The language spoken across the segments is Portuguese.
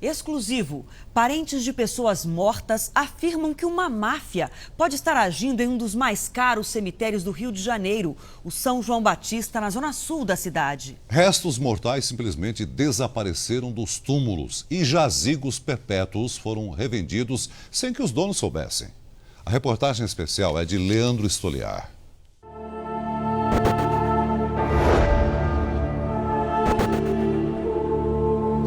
Exclusivo. Parentes de pessoas mortas afirmam que uma máfia pode estar agindo em um dos mais caros cemitérios do Rio de Janeiro, o São João Batista, na zona sul da cidade. Restos mortais simplesmente desapareceram dos túmulos e jazigos perpétuos foram revendidos sem que os donos soubessem. A reportagem especial é de Leandro Stoliar.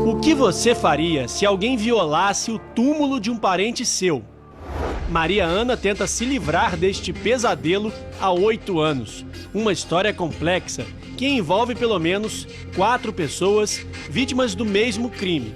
O que você faria se alguém violasse o túmulo de um parente seu? Maria Ana tenta se livrar deste pesadelo há 8 anos. Uma história complexa que envolve pelo menos 4 pessoas vítimas do mesmo crime.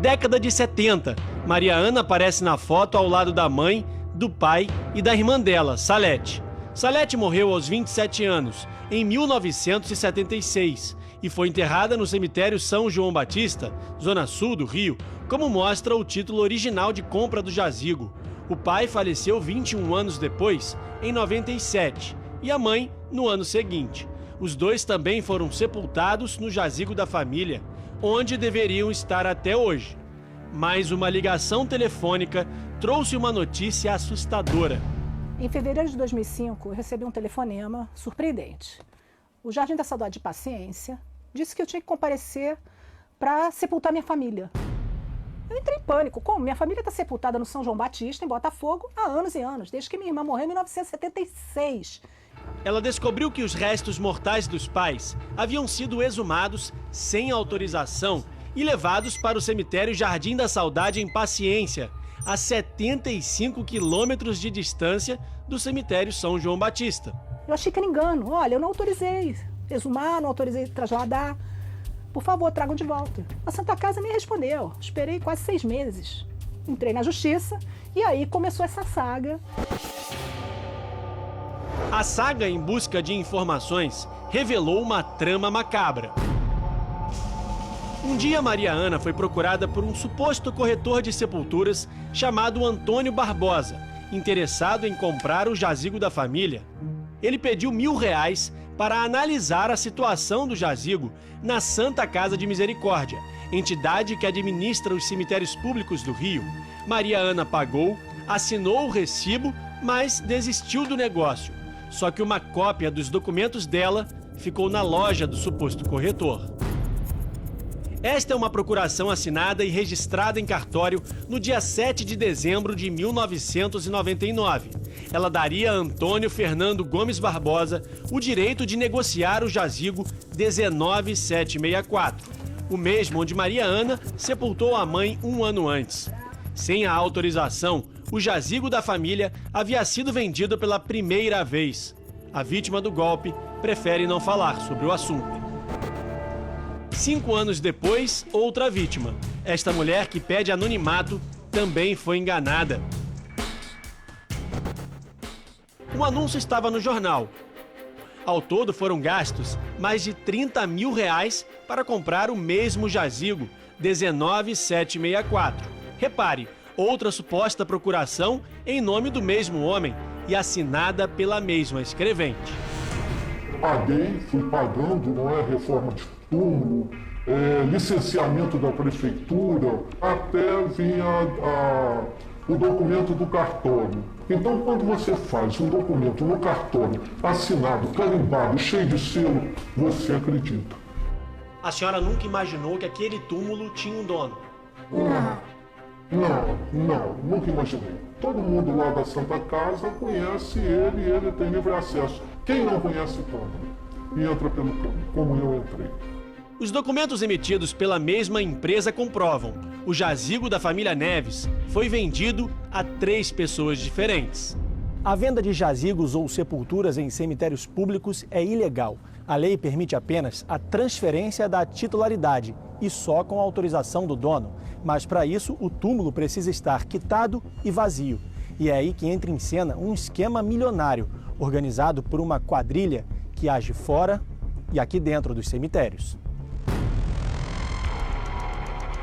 Década de 70, Maria Ana aparece na foto ao lado da mãe, do pai e da irmã dela, Salete. Salete morreu aos 27 anos, em 1976. E foi enterrada no cemitério São João Batista, zona sul do Rio, como mostra o título original de compra do jazigo. O pai faleceu 21 anos depois, em 97, e a mãe no ano seguinte. Os dois também foram sepultados no jazigo da família, onde deveriam estar até hoje. Mas uma ligação telefônica trouxe uma notícia assustadora. Em fevereiro de 2005, eu recebi um telefonema surpreendente. O Jardim da Saudade de Paciência disse que eu tinha que comparecer para sepultar minha família. Eu entrei em pânico. Como? Minha família está sepultada no São João Batista, em Botafogo, há anos e anos, desde que minha irmã morreu em 1976. Ela descobriu que os restos mortais dos pais haviam sido exumados sem autorização e levados para o cemitério Jardim da Saudade em Paciência, a 75 quilômetros de distância do cemitério São João Batista. Eu achei que era engano. Olha, eu não autorizei exumar, não autorizei trasladar. Por favor, tragam de volta. A Santa Casa me respondeu. Esperei quase 6 meses. Entrei na justiça e aí começou essa saga. A saga em busca de informações revelou uma trama macabra. Um dia, Maria Ana foi procurada por um suposto corretor de sepulturas chamado Antônio Barbosa, interessado em comprar o jazigo da família. Ele pediu R$1.000 para analisar a situação do jazigo na Santa Casa de Misericórdia, entidade que administra os cemitérios públicos do Rio. Maria Ana pagou, assinou o recibo, mas desistiu do negócio. Só que uma cópia dos documentos dela ficou na loja do suposto corretor. Esta é uma procuração assinada e registrada em cartório no dia 7 de dezembro de 1999. Ela daria a Antônio Fernando Gomes Barbosa o direito de negociar o jazigo 19764, o mesmo onde Maria Ana sepultou a mãe 1 ano antes. Sem a autorização, o jazigo da família havia sido vendido pela primeira vez. A vítima do golpe prefere não falar sobre o assunto. 5 anos depois, outra vítima. Esta mulher, que pede anonimato, também foi enganada. O anúncio estava no jornal. Ao todo foram gastos mais de R$30.000 para comprar o mesmo jazigo, 19764. Repare, outra suposta procuração em nome do mesmo homem e assinada pela mesma escrevente. Paguei, fui pagando, não é? Reforma de túmulo, licenciamento da prefeitura, até vinha o documento do cartório. Então, quando você faz um documento no cartório, assinado, carimbado, cheio de selo, você acredita. A senhora nunca imaginou que aquele túmulo tinha um dono? Não, nunca imaginei. Todo mundo lá da Santa Casa conhece ele e ele tem livre acesso. Quem não conhece pode. E entra pelo plano, como eu entrei. Os documentos emitidos pela mesma empresa comprovam: o jazigo da família Neves foi vendido a 3 pessoas diferentes. A venda de jazigos ou sepulturas em cemitérios públicos é ilegal. A lei permite apenas a transferência da titularidade e só com a autorização do dono. Mas para isso, o túmulo precisa estar quitado e vazio. E é aí que entra em cena um esquema milionário, organizado por uma quadrilha que age fora e aqui dentro dos cemitérios.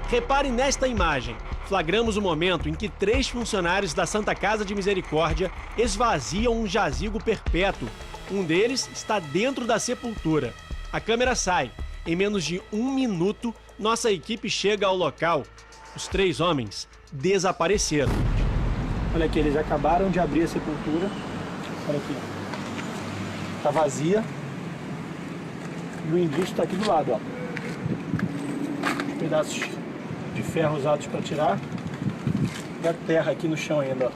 Repare nesta imagem. Flagramos o momento em que 3 funcionários da Santa Casa de Misericórdia esvaziam um jazigo perpétuo. Um deles está dentro da sepultura. A câmera sai. Em menos de 1 minuto, Nossa equipe chega ao local. Os 3 homens desapareceram. Olha aqui, eles acabaram de abrir a sepultura. Olha aqui. Tá vazia. E o indício está aqui do lado, ó. Pedaços de ferro usados para tirar. E a terra aqui no chão ainda, ó.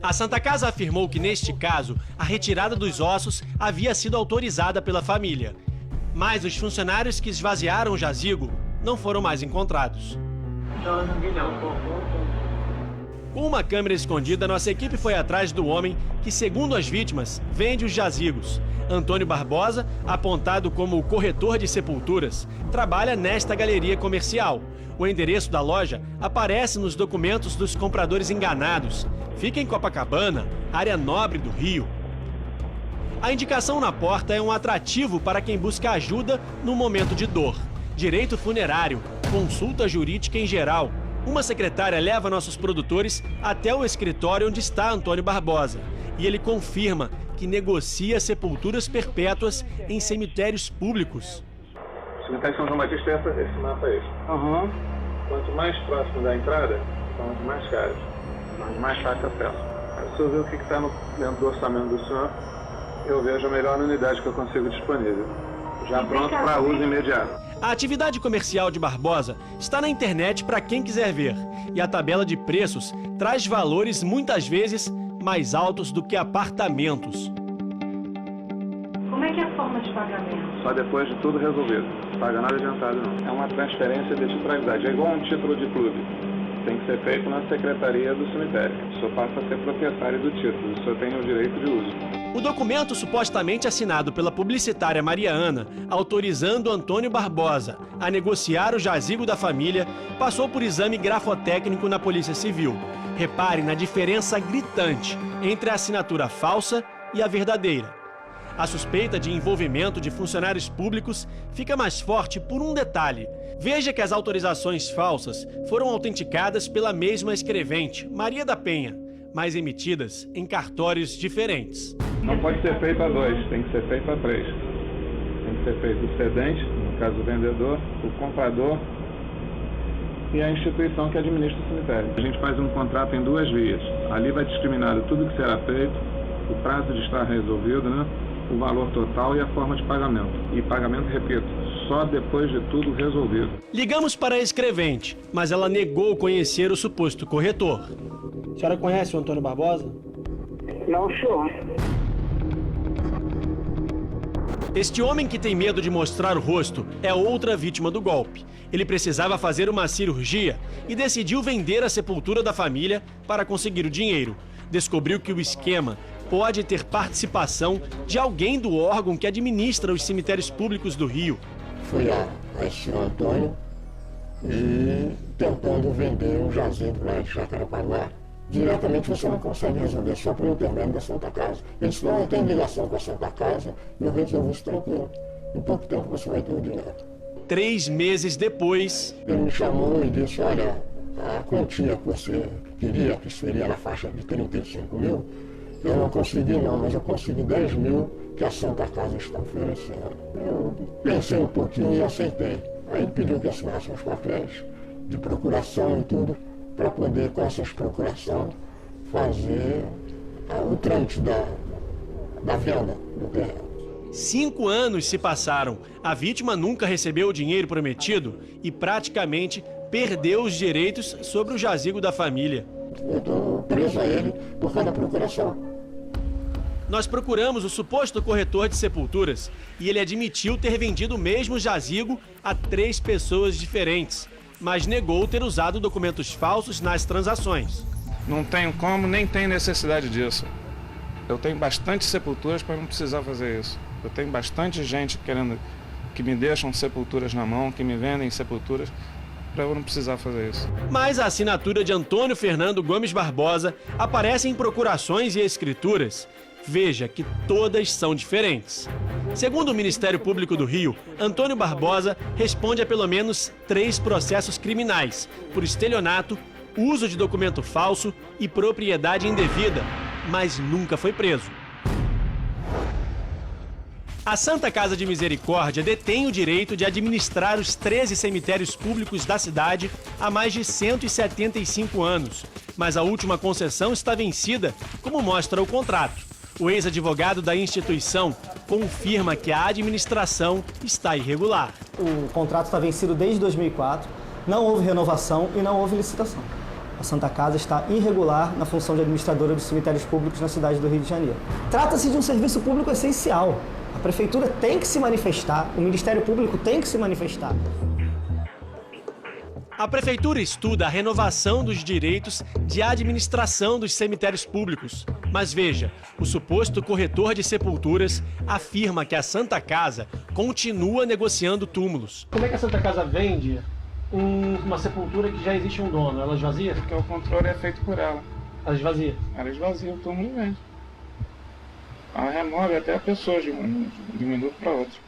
A Santa Casa afirmou que, neste caso, a retirada dos ossos havia sido autorizada pela família. Mas os funcionários que esvaziaram o jazigo não foram mais encontrados. Com uma câmera escondida, nossa equipe foi atrás do homem que, segundo as vítimas, vende os jazigos. Antônio Barbosa, apontado como o corretor de sepulturas, trabalha nesta galeria comercial. O endereço da loja aparece nos documentos dos compradores enganados. Fica em Copacabana, área nobre do Rio. A indicação na porta é um atrativo para quem busca ajuda no momento de dor. Direito funerário, consulta jurídica em geral. Uma secretária leva nossos produtores até o escritório onde está Antônio Barbosa. E ele confirma que negocia sepulturas perpétuas em cemitérios públicos. O cemitério São João Batista é esse mapa aí. Quanto mais próximo da entrada, são os mais caros, mas mais fácil acesso. Se eu ver o que está dentro do orçamento do senhor, eu vejo a melhor unidade que eu consigo disponível, já pronto para uso imediato. A atividade comercial de Barbosa está na internet para quem quiser ver. E a tabela de preços traz valores muitas vezes mais altos do que apartamentos. Como é que é a forma de pagamento? Só depois de tudo resolvido. Não paga nada adiantado, não. É uma transferência de titularidade. É igual um título de clube. Tem que ser feito na secretaria do cemitério. O senhor passa a ser proprietário do título. O senhor tem o direito de uso. O documento supostamente assinado pela publicitária Maria Ana, autorizando Antônio Barbosa a negociar o jazigo da família, passou por exame grafotécnico na Polícia Civil. Repare na diferença gritante entre a assinatura falsa e a verdadeira. A suspeita de envolvimento de funcionários públicos fica mais forte por um detalhe. Veja que as autorizações falsas foram autenticadas pela mesma escrevente, Maria da Penha, mas emitidas em cartórios diferentes. Não pode ser feito a 2, tem que ser feito a 3. Tem que ser feito o cedente, no caso o vendedor, o comprador e a instituição que administra o cemitério. A gente faz um contrato em 2 vias. Ali vai discriminado tudo que será feito, o prazo de estar resolvido, né? O valor total e a forma de pagamento. E pagamento, repito, só depois de tudo resolvido. Ligamos para a escrevente, mas ela negou conhecer o suposto corretor. A senhora conhece o Antônio Barbosa? Não, senhor. Este homem que tem medo de mostrar o rosto é outra vítima do golpe. Ele precisava fazer uma cirurgia e decidiu vender a sepultura da família para conseguir o dinheiro. Descobriu que o esquema pode ter participação de alguém do órgão que administra os cemitérios públicos do Rio. Fui a esse Antônio e tentando vender um jazigo lá de Jacarepaguá. Diretamente você não consegue resolver, só por intermédio da Santa Casa. Ele disse, não, eu tenho ligação com a Santa Casa, eu resolvo isso tranquilo. Em pouco tempo você vai ter o dinheiro. 3 meses depois... Ele me chamou e disse, olha, a quantia que você queria, que seria na faixa de 35 mil, eu não consegui não, mas eu consegui 10 mil que a Santa Casa está oferecendo. Eu pensei um pouquinho e aceitei. Aí ele pediu que assinasse os papéis de procuração e tudo, para poder, com essas procurações, fazer o trâmite da venda do terreno. 5 anos se passaram. A vítima nunca recebeu o dinheiro prometido e praticamente perdeu os direitos sobre o jazigo da família. Eu estou preso a ele por causa da procuração. Nós procuramos o suposto corretor de sepulturas e ele admitiu ter vendido o mesmo jazigo a 3 pessoas diferentes, mas negou ter usado documentos falsos nas transações. Não tenho como, nem tenho necessidade disso. Eu tenho bastante sepulturas para não precisar fazer isso. Eu tenho bastante gente querendo que me deixam sepulturas na mão, que me vendem sepulturas, para eu não precisar fazer isso. Mas a assinatura de Antônio Fernando Gomes Barbosa aparece em procurações e escrituras. Veja que todas são diferentes. Segundo o Ministério Público do Rio, Antônio Barbosa responde a pelo menos 3 processos criminais por estelionato, uso de documento falso e propriedade indevida, mas nunca foi preso. A Santa Casa de Misericórdia detém o direito de administrar os 13 cemitérios públicos da cidade há mais de 175 anos. Mas a última concessão está vencida, como mostra o contrato. O ex-advogado da instituição confirma que a administração está irregular. O contrato está vencido desde 2004, não houve renovação e não houve licitação. A Santa Casa está irregular na função de administradora dos cemitérios públicos na cidade do Rio de Janeiro. Trata-se de um serviço público essencial. A Prefeitura tem que se manifestar, o Ministério Público tem que se manifestar. A Prefeitura estuda a renovação dos direitos de administração dos cemitérios públicos. Mas veja, o suposto corretor de sepulturas afirma que a Santa Casa continua negociando túmulos. Como é que a Santa Casa vende uma sepultura que já existe um dono? Ela esvazia? Porque o controle é feito por ela. Ela esvazia? Ela esvazia, o túmulo vende. Ela remove até a pessoa de um minuto para outro.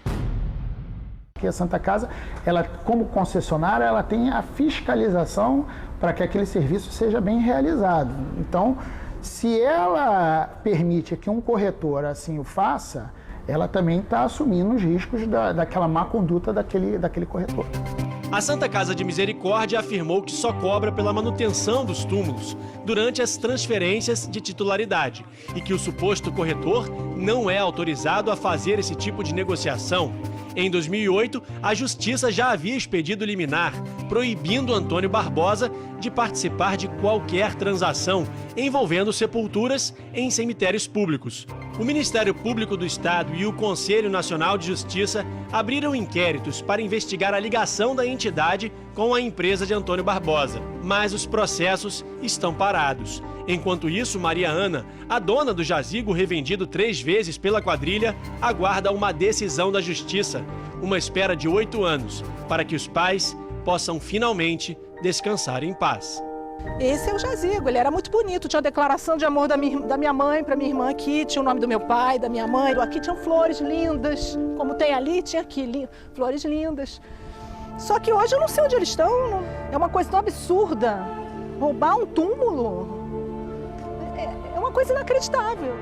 A Santa Casa, ela, como concessionária, ela tem a fiscalização para que aquele serviço seja bem realizado. Então, se ela permite que um corretor assim o faça, ela também está assumindo os riscos daquela má conduta daquele corretor. A Santa Casa de Misericórdia afirmou que só cobra pela manutenção dos túmulos durante as transferências de titularidade e que o suposto corretor não é autorizado a fazer esse tipo de negociação. Em 2008, a Justiça já havia expedido liminar, proibindo Antônio Barbosa de participar de qualquer transação envolvendo sepulturas em cemitérios públicos. O Ministério Público do Estado e o Conselho Nacional de Justiça abriram inquéritos para investigar a ligação da entidade com a empresa de Antônio Barbosa, mas os processos estão parados. Enquanto isso, Maria Ana, a dona do jazigo revendido 3 vezes pela quadrilha, aguarda uma decisão da Justiça, uma espera de 8 anos, para que os pais possam finalmente descansar em paz. Esse é o jazigo, ele era muito bonito, tinha a declaração de amor da minha mãe para minha irmã aqui, tinha o nome do meu pai, da minha mãe, aqui tinham flores lindas, como tem ali, tinha aqui, flores lindas. Só que hoje eu não sei onde eles estão, é uma coisa tão absurda, roubar um túmulo, é uma coisa inacreditável.